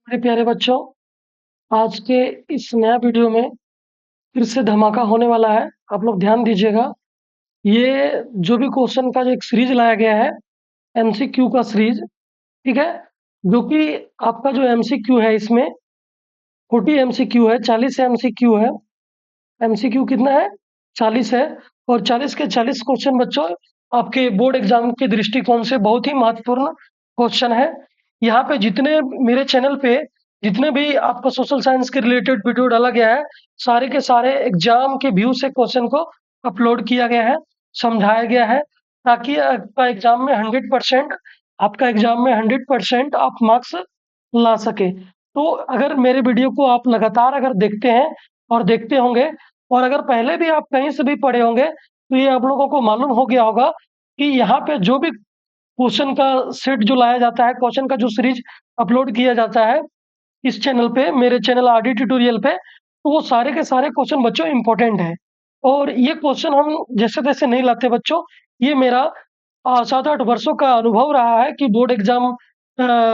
मेरे प्यारे बच्चों, आज के इस नया वीडियो में फिर से धमाका होने वाला है। आप लोग ध्यान दीजिएगा। ये जो भी क्वेश्चन का जो एक सीरीज लाया गया है, एमसीक्यू का सीरीज, ठीक है, जो कि आपका जो एमसीक्यू है इसमें 40 एमसीक्यू है, 40 एमसीक्यू है। एमसीक्यू कितना है? 40 है। और 40 के 40 क्वेश्चन बच्चों आपके बोर्ड एग्जाम के दृष्टिकोण से बहुत ही महत्वपूर्ण क्वेश्चन है। यहाँ पे जितने मेरे चैनल पे जितने भी आपको सोशल साइंस के रिलेटेड वीडियो डाला गया है, सारे के सारे एग्जाम के व्यू से क्वेश्चन को अपलोड किया गया है, समझाया गया है, ताकि आपका एग्जाम में 100% आप मार्क्स ला सके। तो अगर मेरे वीडियो को आप लगातार अगर देखते हैं और देखते होंगे, और अगर पहले भी आप कहीं से भी पढ़े होंगे, तो ये आप लोगों को मालूम हो गया होगा कि यहाँ पे जो भी क्वेश्चन का सेट जो लाया जाता है, क्वेश्चन का जो सीरीज अपलोड किया जाता है इस चैनल पे, मेरे चैनल आरडी ट्यूटोरियल पे, तो वो सारे के सारे क्वेश्चन बच्चों इंपॉर्टेंट है। और ये क्वेश्चन हम जैसे तैसे नहीं लाते बच्चों। ये मेरा 7-8 वर्षों का अनुभव रहा है कि बोर्ड एग्जाम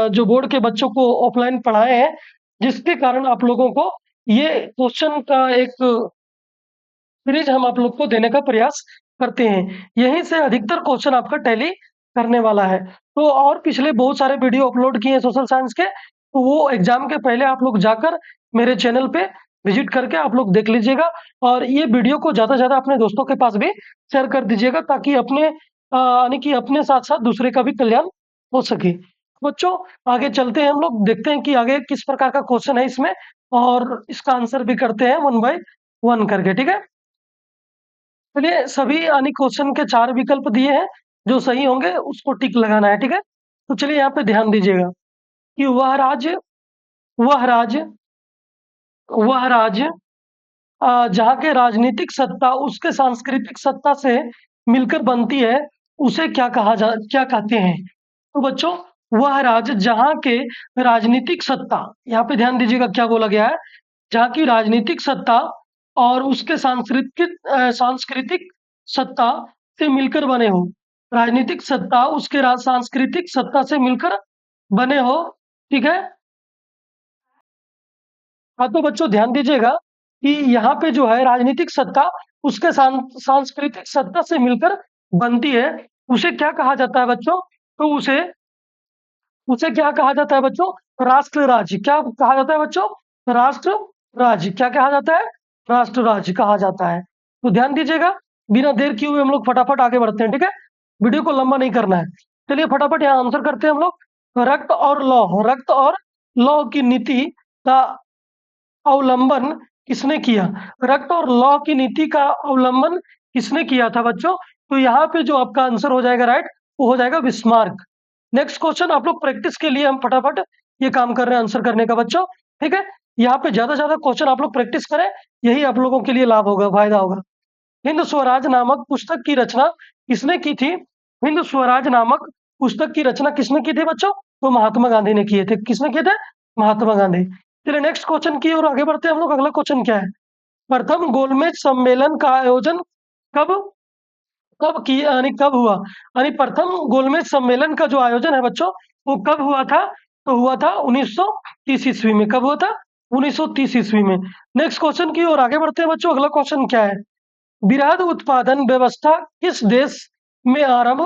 जो बोर्ड के बच्चों को ऑफलाइन पढ़ाए हैं, जिसके कारण आप लोगों को ये क्वेश्चन का एक सीरीज हम आप लोग को देने का प्रयास करते हैं। यहीं से अधिकतर क्वेश्चन आपका टैली करने वाला है। तो और पिछले बहुत सारे वीडियो अपलोड किए हैं सोशल साइंस के, तो वो एग्जाम के पहले आप लोग जाकर मेरे चैनल पे विजिट करके आप लोग देख लीजिएगा। और ये वीडियो को ज़्यादा से ज़्यादा अपने दोस्तों के पास भी शेयर कर दीजिएगा, ताकि यानी कि अपने साथ साथ दूसरे का भी कल्याण हो सके। बच्चों, आगे चलते हैं, हम लोग देखते हैं कि आगे किस प्रकार का क्वेश्चन है इसमें, और इसका आंसर भी करते हैं 1 बाय 1 करके, ठीक है। चलिए, सभी यानी क्वेश्चन के 4 विकल्प दिए हैं, जो सही होंगे उसको टिक लगाना है, ठीक है। तो चलिए यहाँ पे ध्यान दीजिएगा कि वह राज्य वह राज्य जहाँ के राजनीतिक सत्ता उसके सांस्कृतिक सत्ता से मिलकर बनती है, उसे क्या कहते हैं? तो बच्चों, वह राज्य जहाँ के राजनीतिक सत्ता, यहाँ पे ध्यान दीजिएगा क्या बोला गया है, जहाँ की राजनीतिक सत्ता और उसके सांस्कृतिक सत्ता से मिलकर बने हो। राजनीतिक सत्ता उसके सांस्कृतिक सत्ता से मिलकर बने हो, ठीक है। हाँ, तो बच्चों ध्यान दीजिएगा कि यहाँ पे जो है राजनीतिक सत्ता उसके सांस्कृतिक सत्ता से मिलकर बनती है, उसे क्या कहा जाता है बच्चों? तो उसे उसे क्या कहा जाता है बच्चों? राष्ट्र राज्य। क्या कहा जाता है बच्चों? राष्ट्र राज्य। क्या कहा जाता है? राष्ट्र राज्य कहा जाता है। तो ध्यान दीजिएगा, बिना देर किए हुए हम लोग फटाफट आगे बढ़ते हैं, ठीक है। वीडियो को लंबा नहीं करना है। चलिए फटाफट यहाँ आंसर करते हैं हम लोग। रक्त और लौ की नीति का अवलंबन किसने किया? रक्त और लौ की नीति का अवलंबन किसने किया था बच्चों? तो यहाँ पे जो आपका आंसर हो जाएगा राइट, वो हो जाएगा बिस्मार्क। नेक्स्ट क्वेश्चन आप लोग प्रैक्टिस के लिए हम फटाफट ये काम कर रहे हैं आंसर करने का बच्चों, ठीक है। यहाँ पे ज्यादा से ज्यादा क्वेश्चन आप लोग प्रैक्टिस करें, यही आप लोगों के लिए लाभ होगा, फायदा होगा। हिंद स्वराज नामक पुस्तक की रचना किसने की थी? हिंद स्वराज नामक पुस्तक की रचना किसने की थी बच्चों? तो महात्मा गांधी ने किए थे। किसने किए थे? महात्मा गांधी। चलिए नेक्स्ट क्वेश्चन की ओर आगे बढ़ते हैं हम लोग। अगला क्वेश्चन क्या है? प्रथम गोलमेज सम्मेलन का आयोजन कब कब किया यानी कब हुआ? यानी प्रथम गोलमेज सम्मेलन का जो आयोजन है बच्चों, वो कब हुआ था? तो हुआ था 1930 ईस्वी में। कब हुआ था? 1930 ईस्वी में। नेक्स्ट क्वेश्चन की ओर आगे बढ़ते हैं बच्चों। अगला क्वेश्चन क्या है? वृहद उत्पादन व्यवस्था किस देश में आरंभ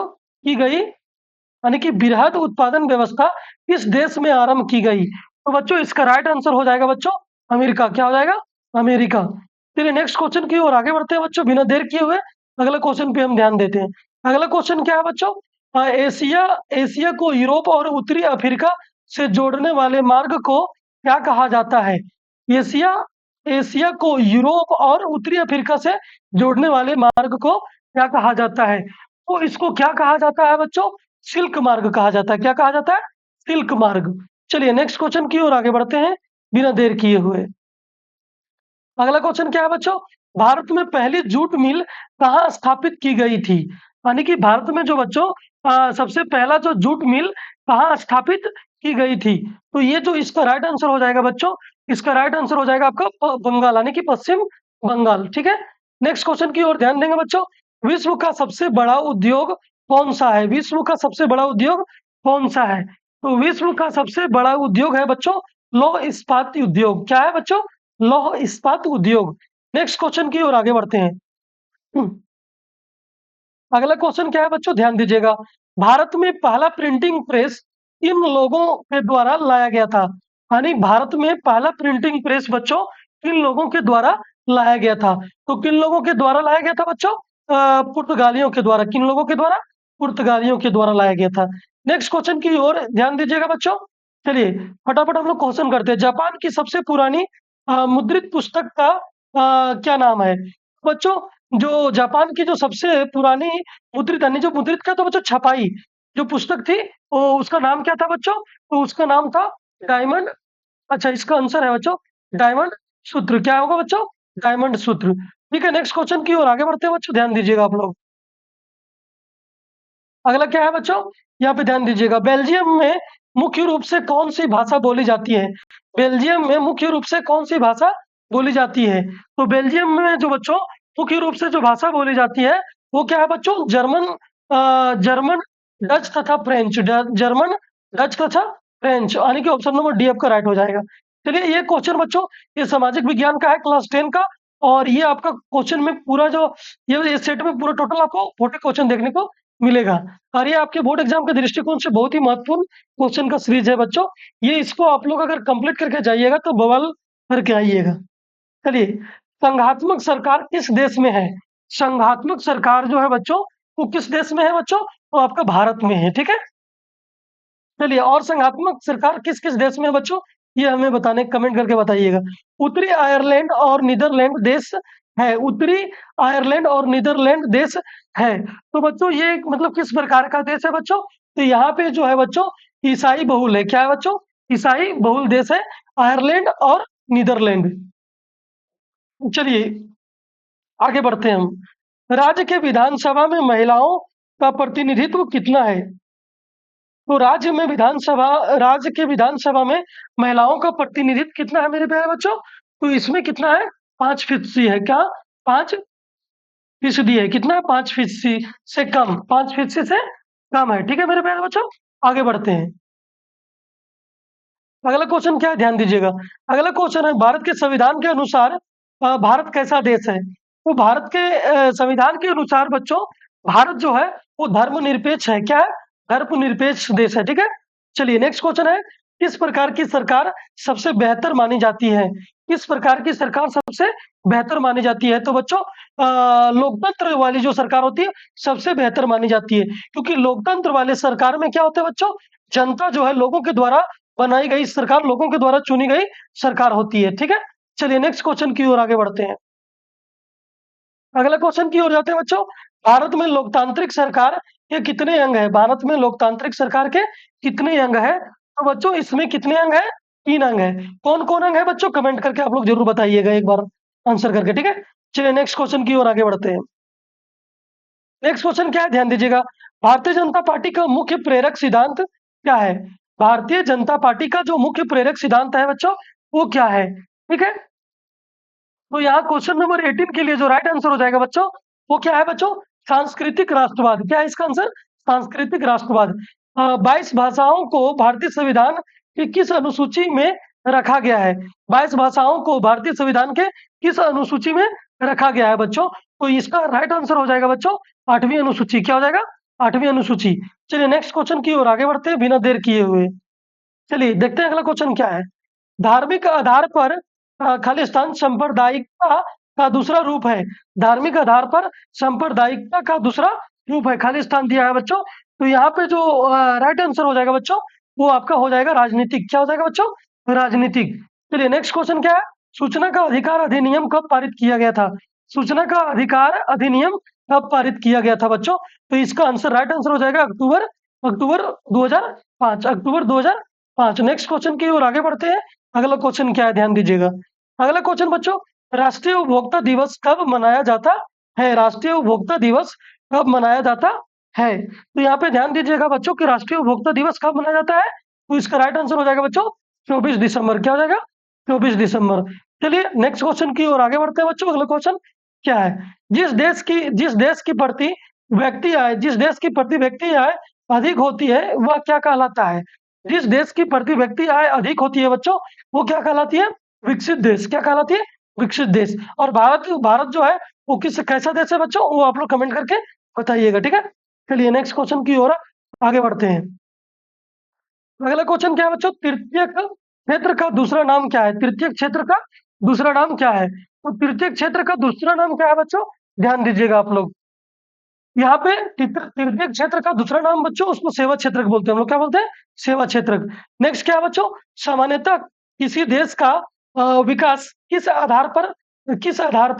की गई? यानी कि वृहद उत्पादन व्यवस्था किस देश में आरंभ की गई? तो बच्चों इसका राइट आंसर हो जाएगा बच्चों अमेरिका। क्या हो जाएगा? अमेरिका। चलिए नेक्स्ट क्वेश्चन की ओर आगे बढ़ते हैं बच्चों, बिना देर किए हुए अगला क्वेश्चन पे हम ध्यान देते हैं। अगला क्वेश्चन क्या है बच्चों? एशिया एशिया को यूरोप और उत्तरी अफ्रीका से जोड़ने वाले मार्ग को क्या कहा जाता है? एशिया एशिया को यूरोप और उत्तरी अफ्रीका से जोड़ने वाले मार्ग को क्या कहा जाता है? तो इसको क्या कहा जाता है बच्चों? सिल्क मार्ग कहा जाता है। क्या कहा जाता है? सिल्क मार्ग। चलिए नेक्स्ट क्वेश्चन की ओर आगे बढ़ते हैं बिना देर किए हुए। अगला क्वेश्चन क्या है बच्चों? भारत में पहली जूट मिल कहाँ स्थापित की गई थी? यानी कि भारत में जो बच्चों सबसे पहला जो जूट मिल कहाँ स्थापित की गई थी? तो ये जो इसका राइट आंसर हो जाएगा बच्चों, इसका राइट आंसर हो जाएगा आपका बंगाल, यानी कि पश्चिम बंगाल, ठीक है। नेक्स्ट क्वेश्चन की ओर ध्यान देंगे बच्चों। विश्व का सबसे बड़ा उद्योग कौन सा है? विश्व का सबसे बड़ा उद्योग कौन सा है? तो विश्व का सबसे बड़ा उद्योग है बच्चों लौह इस्पात उद्योग क्या है बच्चों? लौह इस्पात उद्योग। नेक्स्ट क्वेश्चन की ओर आगे बढ़ते हैं। अगला क्वेश्चन क्या है बच्चों? ध्यान दीजिएगा। भारत में पहला प्रिंटिंग प्रेस किन लोगों के द्वारा लाया गया था? यानी भारत में पहला प्रिंटिंग प्रेस बच्चों किन लोगों के द्वारा लाया गया था? तो किन लोगों के द्वारा लाया गया था बच्चों? पुर्तगालियों के द्वारा। किन लोगों के द्वारा? पुर्तगालियों के द्वारा लाया गया था। नेक्स्ट क्वेश्चन की ओर ध्यान दीजिएगा बच्चों। चलिए फटाफट हम लोग क्वेश्चन करते हैं। जापान की सबसे पुरानी मुद्रित पुस्तक का क्या नाम है? बच्चों जो जापान की जो सबसे पुरानी मुद्रित यानी जो मुद्रित का तो बच्चों छपाई जो पुस्तक थी वो उसका नाम क्या था बच्चों? तो उसका नाम था डायमंड। अच्छा इसका आंसर है बच्चों डायमंड सूत्र। क्या होगा बच्चों? डायमंड सूत्र। ठीक है नेक्स्ट क्वेश्चन की ओर आगे बढ़ते हैं बच्चों। ध्यान दीजिएगा आप लोग। अगला क्या है बच्चों? यहाँ पे ध्यान दीजिएगा। बेल्जियम में मुख्य रूप से कौन सी भाषा बोली जाती है? बेल्जियम में मुख्य रूप से कौन सी भाषा बोली जाती है? तो बेल्जियम में जो बच्चों मुख्य रूप से जो भाषा बोली जाती है वो क्या है बच्चों? जर्मन, डच तथा फ्रेंच। जर्मन, डच तथा फ्रेंच। यानी कि ऑप्शन नंबर डी आपका राइट हो जाएगा। चलिए ये क्वेश्चन बच्चों ये सामाजिक विज्ञान का है क्लास 10 का। और ये आपका क्वेश्चन में पूरा जो ये सेट में पूरा टोटल आपको 40 क्वेश्चन देखने को मिलेगा। और ये आपके बोर्ड एग्जाम के दृष्टिकोण से बहुत ही महत्वपूर्ण क्वेश्चन का सीरीज है बच्चों। ये इसको आप लोग अगर कंप्लीट करके जाइएगा तो बवाल करके आइएगा। चलिए संघात्मक सरकार किस देश में है? संघात्मक सरकार जो है बच्चों वो किस देश में है बच्चों? वो आपका भारत में है। ठीक है चलिए और संघात्मक सरकार किस किस देश में है बच्चों? ये हमें बताने कमेंट करके बताइएगा। उत्तरी आयरलैंड और नीदरलैंड देश है। उत्तरी आयरलैंड और नीदरलैंड देश है। तो बच्चों ये मतलब किस प्रकार का देश है बच्चों? तो यहाँ पे जो है बच्चों ईसाई बहुल है। क्या है बच्चों? ईसाई बहुल देश है आयरलैंड और नीदरलैंड। चलिए आगे बढ़ते हैं हम। राज्य के विधानसभा में महिलाओं का प्रतिनिधित्व कितना है? तो राज्य के विधानसभा में महिलाओं का प्रतिनिधित्व कितना है मेरे प्यारे बच्चों? तो इसमें कितना है? 5% है। क्या? 5% है। कितना है? 5% से कम। 5% से कम है। ठीक है मेरे प्यारे बच्चों आगे बढ़ते हैं। अगला क्वेश्चन क्या है? ध्यान दीजिएगा। अगला क्वेश्चन है भारत के संविधान के अनुसार भारत कैसा देश है? तो भारत के संविधान के अनुसार बच्चों भारत जो है वो धर्मनिरपेक्ष है। क्या है? धर्मनिरपेक्ष देश है। ठीक है चलिए नेक्स्ट क्वेश्चन है किस प्रकार की सरकार सबसे बेहतर मानी जाती है? किस प्रकार की सरकार सबसे बेहतर मानी जाती है? तो बच्चों लोकतंत्र वाली जो सरकार होती है सबसे बेहतर मानी जाती है। क्योंकि लोकतंत्र वाले सरकार में क्या होता है बच्चों? जनता जो है लोगों के द्वारा बनाई गई सरकार, लोगों के द्वारा चुनी गई सरकार होती है। ठीक है चलिए नेक्स्ट क्वेश्चन की ओर आगे बढ़ते हैं। अगला क्वेश्चन की ओर जाते हैं बच्चों। भारत में लोकतांत्रिक सरकार के कितने अंग है? भारत में लोकतांत्रिक सरकार के कितने अंग है? तो बच्चों इसमें कितने अंग है? 3 अंग है। कौन कौन अंग है बच्चों? कमेंट करके आप लोग जरूर बताइएगा एक बार आंसर करके। ठीक है चलिए नेक्स्ट क्वेश्चन की ओर आगे बढ़ते हैं। नेक्स्ट क्वेश्चन क्या है? ध्यान दीजिएगा। भारतीय जनता पार्टी का मुख्य प्रेरक सिद्धांत क्या है? भारतीय जनता पार्टी का जो मुख्य प्रेरक सिद्धांत है बच्चों वो क्या है? ठीक है तो यहाँ क्वेश्चन नंबर 18 के लिए जो राइट आंसर हो जाएगा बच्चों वो क्या है बच्चों? सांस्कृतिक राष्ट्रवाद। क्या है इसका आंसर? सांस्कृतिक राष्ट्रवाद। 22 भाषाओं को भारतीय संविधान की किस अनुसूची में रखा गया है? 22 भाषाओं को भारतीय संविधान के किस अनुसूची में रखा गया है बच्चों? तो इसका राइट आंसर हो जाएगा बच्चों 8वीं अनुसूची। क्या हो जाएगा? 8वीं अनुसूची। चलिए नेक्स्ट क्वेश्चन की ओर आगे बढ़ते हैं बिना देर किए हुए। चलिए देखते हैं अगला क्वेश्चन क्या है। धार्मिक आधार पर खालिस्तान सांप्रदायिकता का दूसरा रूप है। धार्मिक आधार पर सांप्रदायिकता का दूसरा रूप है खालिस्तान दिया है बच्चों। तो यहाँ पे जो राइट आंसर हो जाएगा बच्चों वो आपका हो जाएगा राजनीतिक। क्या हो जाएगा बच्चों? राजनीतिक। चलिए नेक्स्ट क्वेश्चन क्या है? सूचना का अधिकार अधिनियम कब पारित किया गया था? सूचना का अधिकार अधिनियम कब पारित किया गया था बच्चों? तो इसका आंसर राइट आंसर हो जाएगा अक्टूबर अक्टूबर 2005। अक्टूबर 2005। नेक्स्ट क्वेश्चन की ओर आगे बढ़ते हैं। अगला क्वेश्चन क्या है? ध्यान दीजिएगा। अगला क्वेश्चन बच्चों राष्ट्रीय उपभोक्ता दिवस कब मनाया जाता है? राष्ट्रीय उपभोक्ता दिवस कब मनाया जाता है? तो यहाँ पे ध्यान दीजिएगा बच्चों कि राष्ट्रीय उपभोक्ता दिवस कब मनाया जाता है? तो इसका राइट आंसर हो जाएगा बच्चों 24 दिसंबर। क्या हो जाएगा? 24 दिसंबर। चलिए नेक्स्ट क्वेश्चन की ओर आगे बढ़ते हैं बच्चों। अगला क्वेश्चन क्या है? जिस देश की प्रति व्यक्ति आय अधिक होती है वह क्या कहलाता है? जिस देश की प्रति व्यक्ति आय अधिक होती है बच्चों, वो क्या कहलाती है? विकसित देश। क्या कहलाती है? विकसित देश। और भारत भारत जो है वो कैसा देश है बच्चों, वो आप लोग कमेंट करके बताइएगा, ठीक है। चलिए नेक्स्ट क्वेश्चन की ओर आगे बढ़ते हैं। अगला क्वेश्चन क्या है बच्चों? तृतीयक क्षेत्र का दूसरा नाम क्या है? तृतीयक क्षेत्र का दूसरा नाम क्या है? तो तृतीयक क्षेत्र का दूसरा नाम क्या है बच्चों? ध्यान दीजिएगा आप लोग। यहाँ पे तृतीयक क्षेत्र का दूसरा नाम बच्चों, उसको सेवा क्षेत्रक बोलते हैं। हम लोग क्या बोलते हैं? सेवा क्षेत्रक। नेक्स्ट क्या है बच्चों? सामान्यतः किसी देश का विकास किस आधार पर किस आधार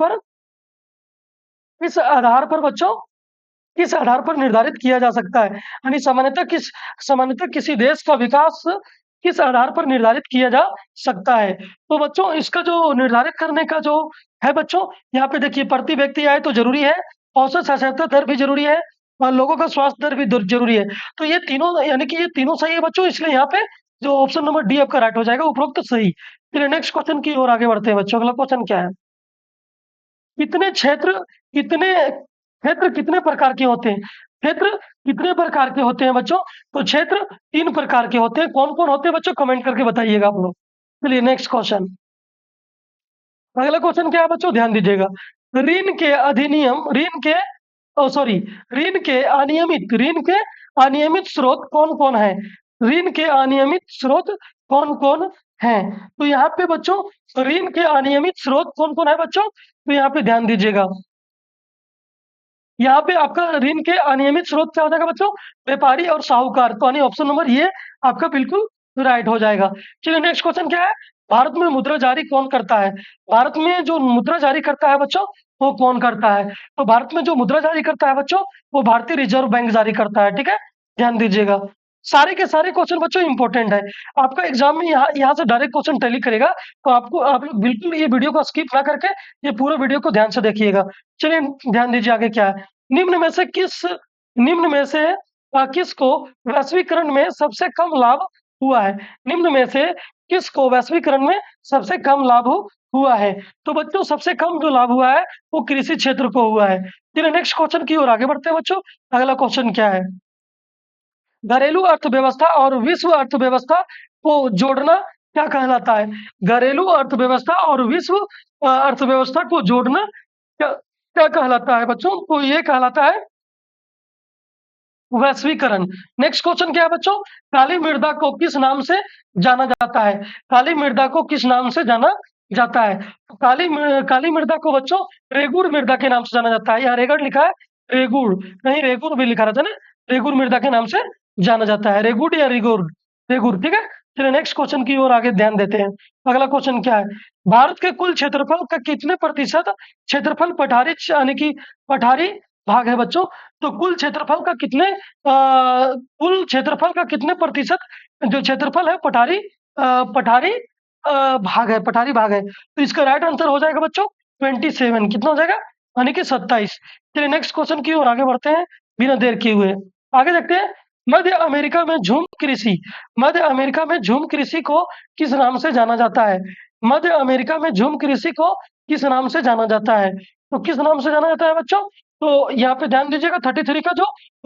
पर बच्चों किस आधार पर निर्धारित किया जा सकता है? यानी सामान्यतः किसी देश का विकास किस आधार पर निर्धारित किया जा सकता है? तो बच्चों इसका जो निर्धारित करने का जो है बच्चों, यहाँ पे देखिए प्रति व्यक्ति आय तो ज़रूरी है, औसत साक्षरता दर भी ज़रूरी है और लोगों का स्वास्थ्य दर भी ज़रूरी है। तो ये तीनों यानी कि ये तीनों सही है बच्चों, इसलिए यहाँ पे जो ऑप्शन नंबर डी आपका राइट हो जाएगा, उपरोक्त तो सही। चलिए नेक्स्ट क्वेश्चन की ओर आगे बढ़ते हैं बच्चों। अगला क्वेश्चन क्या है? कितने क्षेत्र कितने क्षेत्र कितने प्रकार के होते हैं? क्षेत्र कितने प्रकार के होते हैं बच्चों? तो क्षेत्र 3 प्रकार के होते हैं। कौन-कौन होते हैं बच्चों? कमेंट करके बताइएगा आप लोग। चलिए नेक्स्ट क्वेश्चन। अगला क्वेश्चन क्या है बच्चों? ध्यान दीजिएगा। ऋण के अधिनियम ऋण के सॉरी ऋण के अनियमित स्रोत कौन-कौन हैं? ऋण के अनियमित स्रोत कौन-कौन हैं? तो यहाँ पे बच्चों ऋण के अनियमित स्रोत कौन-कौन है बच्चों? तो यहाँ पे ध्यान दीजिएगा। यहाँ पे आपका ऋण के अनियमित स्रोत क्या हो जाएगा बच्चों? व्यापारी और साहूकार। तो यानी ऑप्शन नंबर ये आपका बिल्कुल राइट हो जाएगा। चलिए नेक्स्ट क्वेश्चन क्या है? भारत में मुद्रा जारी कौन करता है? भारत में जो मुद्रा जारी करता है बच्चों, वो कौन करता है? तो भारत में जो मुद्रा जारी करता है बच्चों, वो भारतीय रिजर्व बैंक जारी करता है, ठीक है? ध्यान दीजिएगा। सारे के सारे क्वेश्चन बच्चों इंपॉर्टेंट है। आपका एग्जाम में यहाँ से डायरेक्ट क्वेश्चन टैली करेगा, तो आप लोग बिल्कुल ये वीडियो को स्किप ना करके ये पूरे वीडियो को ध्यान से देखिएगा। चलिए ध्यान दीजिए आगे क्या है। निम्न में से किसको वैश्वीकरण में सबसे कम लाभ हुआ है? निम्न में से किसको वैश्वीकरण में सबसे कम लाभ हुआ है? तो बच्चों सबसे कम जो लाभ हुआ है वो कृषि क्षेत्र को हुआ है। चलिए नेक्स्ट क्वेश्चन की ओर आगे बढ़ते हैं बच्चों। अगला क्वेश्चन क्या है? घरेलू अर्थव्यवस्था और विश्व अर्थव्यवस्था को जोड़ना क्या कहलाता है? घरेलू अर्थव्यवस्था और विश्व अर्थव्यवस्था को जोड़ना क्या क्या कहलाता है बच्चों? तो ये कहलाता है वैश्वीकरण। नेक्स्ट क्वेश्चन क्या है बच्चों? काली मृदा को किस नाम से जाना जाता है? काली मृदा को किस नाम से जाना जाता है? तो काली मृदा को बच्चों रेगुड़ मृदा के नाम से जाना जाता है। यहाँ रेगड़ लिखा है, रेगुड़ कहीं रेगुड़ भी लिखा रहता है ना, रेगुड़ मृदा के नाम से जाना जाता है। रेगुड़ या रेगुड़? रेगुड़, ठीक है। चलिए नेक्स्ट क्वेश्चन की ओर आगे ध्यान देते हैं। अगला क्वेश्चन क्या है? भारत के कुल क्षेत्रफल का कितने प्रतिशत क्षेत्रफल पठारी यानी कि पठारी भाग है बच्चों? तो कुल क्षेत्रफल का कितने प्रतिशत जो क्षेत्रफल है पठारी पठारी भाग है। तो इसका राइट आंसर हो जाएगा बच्चों 27। कितना हो जाएगा? यानी कि 27। चलिए नेक्स्ट क्वेश्चन की ओर आगे बढ़ते हैं बिना देर किए हुए। आगे देखते हैं। मध्य अमेरिका में झूम कृषि को किस नाम से जाना जाता है? मध्य अमेरिका में झूम कृषि को किस नाम से जाना जाता है? तो किस नाम से जाना जाता है बच्चों? तो यहाँ पे ध्यान दीजिएगा 33 का जो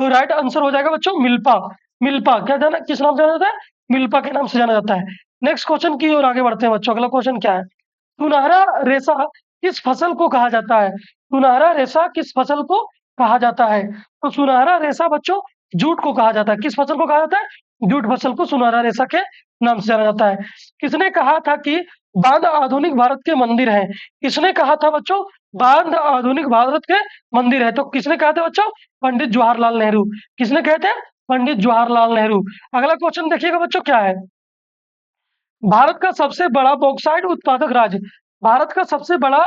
राइट आंसर हो जाएगा बच्चों मिल्पा। मिल्पा किस नाम से जाना जाता है? मिल्पा के नाम से जाना जाता है। नेक्स्ट क्वेश्चन की ओर आगे बढ़ते हैं बच्चों। अगला क्वेश्चन क्या है? सुनहरा रेशा किस फसल को कहा जाता है? सुनहरा रेशा किस फसल को कहा जाता है? तो सुनहरा रेशा बच्चों जूट को कहा जाता है। किस फसल को कहा जाता है? जूट फसल को सुनहरा रेशा के नाम से जाना जाता है। किसने कहा था कि बांध आधुनिक भारत के मंदिर हैं? किसने कहा था बच्चों? बांध आधुनिक भारत के मंदिर है। तो किसने कहा था बच्चों? पंडित जवाहरलाल नेहरू। किसने कहे थे? पंडित जवाहरलाल नेहरू। अगला क्वेश्चन देखिएगा बच्चों क्या है? भारत का सबसे बड़ा बॉक्साइट उत्पादक राज्य। भारत का सबसे बड़ा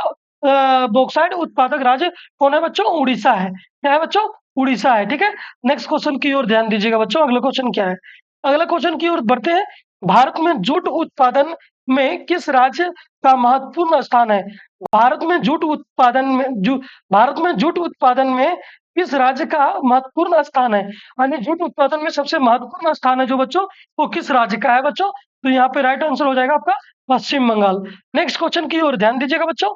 बॉक्साइट उत्पादक राज्य कौन है बच्चों? उड़ीसा है। क्या है बच्चों? उड़ीसा है, ठीक है। नेक्स्ट क्वेश्चन की ओर ध्यान दीजिएगा बच्चों। अगला क्वेश्चन क्या है? अगला क्वेश्चन की ओर बढ़ते हैं। भारत में जूट उत्पादन में किस राज्य का महत्वपूर्ण स्थान है? भारत में जूट उत्पादन में जू भारत में जूट उत्पादन में किस राज्य का महत्वपूर्ण स्थान है? यानी जूट उत्पादन में सबसे महत्वपूर्ण स्थान है जो बच्चों, वो किस राज्य का है बच्चों? तो यहाँ पे राइट आंसर हो जाएगा आपका पश्चिम बंगाल। नेक्स्ट क्वेश्चन की ओर ध्यान दीजिएगा बच्चों।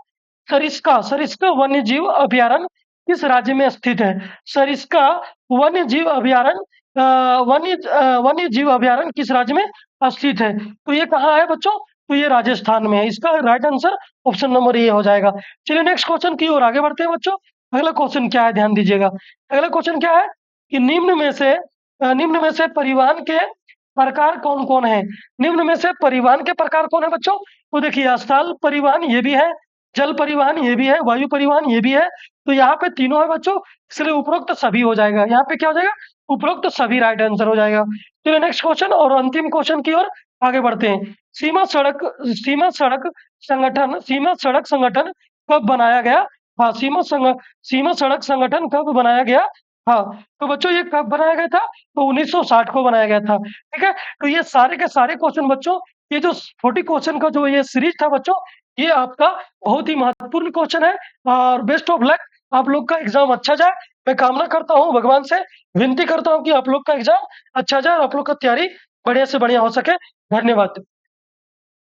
सरिस्का वन्य जीव अभयारण्य किस राज्य में स्थित है? सरिस्का वन्य जीव अभयारण्य वन्य जीव अभयारण्य किस राज्य में स्थित है? तो ये कहाँ है बच्चों? तो ये राजस्थान में है। इसका right answer option number A हो जाएगा। चलिए नेक्स्ट क्वेश्चन की ओर आगे बढ़ते हैं बच्चों। अगला क्वेश्चन क्या है, ध्यान दीजिएगा। अगला क्वेश्चन क्या है कि निम्न में से परिवहन के प्रकार कौन-कौन है? निम्न में से परिवहन के प्रकार कौन है बच्चों? तो देखिए, स्थल परिवहन ये भी है, जल परिवहन ये भी है, वायु परिवहन ये भी है। तो यहाँ पे तीनों है बच्चों, इसलिए उपरोक्त सभी हो जाएगा। यहाँ पे क्या हो जाएगा? उपरोक्त सभी राइट आंसर हो जाएगा। चलिए नेक्स्ट क्वेश्चन और अंतिम क्वेश्चन की ओर आगे बढ़ते हैं। सीमा सड़क संगठन कब बनाया गया? हाँ, सीमा सड़क संगठन कब बनाया गया? हाँ, तो बच्चों ये कब बनाया गया था? तो 1960 को बनाया गया था। ठीक है? तो ये सारे के सारे क्वेश्चन बच्चों, ये जो 40 क्वेश्चन का जो ये सीरीज था बच्चों, ये आपका बहुत ही महत्वपूर्ण क्वेश्चन है और बेस्ट ऑफ लक। आप लोग का एग्जाम अच्छा जाए। मैं कामना करता हूँ, भगवान से विनती करता हूँ कि आप लोग का एग्जाम अच्छा जाए और आप लोग का तैयारी बढ़िया से बढ़िया हो सके। धन्यवाद।